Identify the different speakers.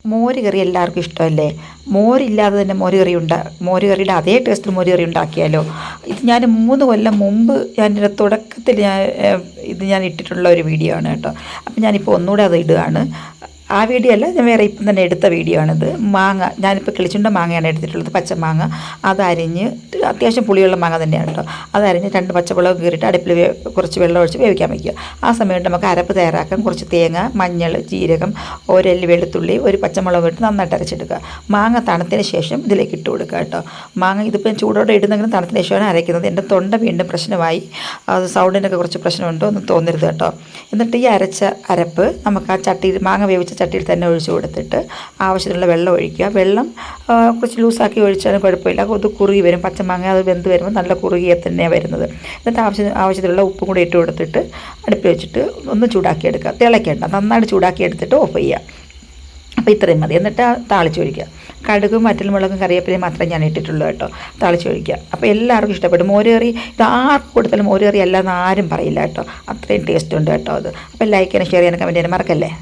Speaker 1: മോര് കറി എല്ലാവർക്കും ഇഷ്ടമല്ലേ? മോരില്ലാതെ തന്നെ മോര് കറിയുടെ അതേ ടേസ്റ്റിൽ മോര് കറി ഉണ്ടാക്കിയാലോ? ഇത് ഞാൻ 3 കൊല്ലം മുമ്പ് ഇതിൻ്റെ തുടക്കത്തിൽ ഞാൻ ഇട്ടിട്ടുള്ള ഒരു വീഡിയോ ആണ് കേട്ടോ. അപ്പം ഞാനിപ്പോൾ ഒന്നുകൂടെ അത് ഇടുകയാണ്. ആ വീഡിയോ അല്ല, ഞാൻ വേറെ ഇപ്പം തന്നെ എടുത്ത വീഡിയോ ആണിത്. മാങ്ങ ഞാനിപ്പോൾ കിളിച്ചുണ്ട മാങ്ങയാണ് എടുത്തിട്ടുള്ളത്, പച്ചമാങ്ങ. അതരിഞ്ഞ് അത്യാവശ്യം പുളിയുള്ള മാങ്ങ തന്നെയാണ് കേട്ടോ. അതരിഞ്ഞ് 2 പച്ചമുളക് കീറിയിട്ട് അടുപ്പിൽ കുറച്ച് വെള്ളം ഒഴിച്ച് വേവിക്കാൻ വയ്ക്കുക. ആ സമയത്ത് നമുക്ക് അരപ്പ് തയ്യാറാക്കാം. കുറച്ച് തേങ്ങ, മഞ്ഞൾ, ജീരകം, ഒരല്ലി വെളുത്തുള്ളി, ഒരു പച്ചമുളക് ഇട്ട് നന്നായിട്ട് അരച്ചെടുക്കുക. മാങ്ങ തണുത്തതിന് ശേഷം ഇതിലേക്ക് ഇട്ട് കൊടുക്കുക കേട്ടോ. മാങ്ങ ഇതിപ്പോൾ ചൂടോടെ ഇടുന്നെങ്കിലും തണുത്തതിന് ശേഷമാണ് അരയ്ക്കുന്നത്. എൻ്റെ തൊണ്ട വീണ്ടും പ്രശ്നമായി, അത് സൗണ്ടിനൊക്കെ കുറച്ച് പ്രശ്നമുണ്ടോ എന്ന് തോന്നരുത് കേട്ടോ. എന്നിട്ട് ഈ അരച്ച അരപ്പ് നമുക്ക് ആ ചട്ടിയിൽ, മാങ്ങ വേവിച്ച ചട്ടിയിൽ തന്നെ ഒഴിച്ച് കൊടുത്തിട്ട് ആവശ്യത്തിനുള്ള വെള്ളം ഒഴിക്കുക. വെള്ളം കുറച്ച് ലൂസാക്കി ഒഴിച്ചാലും കുഴപ്പമില്ല. അത് കുറുകി വരും. പച്ചമാങ്ങ അത് വെന്ത് വരുമ്പോൾ നല്ല കുറുകിയെ തന്നെയാണ് വരുന്നത്. എന്നിട്ട് ആവശ്യത്തിനുള്ള ഉപ്പും കൂടി ഇട്ട് കൊടുത്തിട്ട് അടുപ്പിൽ വെച്ചിട്ട് ഒന്ന് ചൂടാക്കിയെടുക്കുക. തിളയ്ക്കേണ്ട, നന്നായിട്ട് ചൂടാക്കിയെടുത്തിട്ട് ഓഫ് ചെയ്യുക. അപ്പോൾ ഇത്രയും മതി. എന്നിട്ട് താളിച്ചൊഴിക്കുക. കടുകും വറ്റൽമുളകും കറിവേപ്പിലയും മാത്രമേ ഞാൻ ഇട്ടിട്ടുള്ളൂ കേട്ടോ. താളിച്ചൊഴിക്കുക. അപ്പോൾ എല്ലാവർക്കും ഇഷ്ടപ്പെടും. മോര് കറി ഇത് ആർക്ക് കൊടുത്താലും മോര് കറി അല്ലാന്ന് ആരും പറയില്ല കേട്ടോ. അത്രയും ടേസ്റ്റ് ഉണ്ട് കേട്ടോ അത്. അപ്പോൾ ലൈക്ക് ചെയ്യാനും ഷെയർ ചെയ്യാനും കമൻറ്റ് ചെയ്യാനും മറക്കല്ലേ.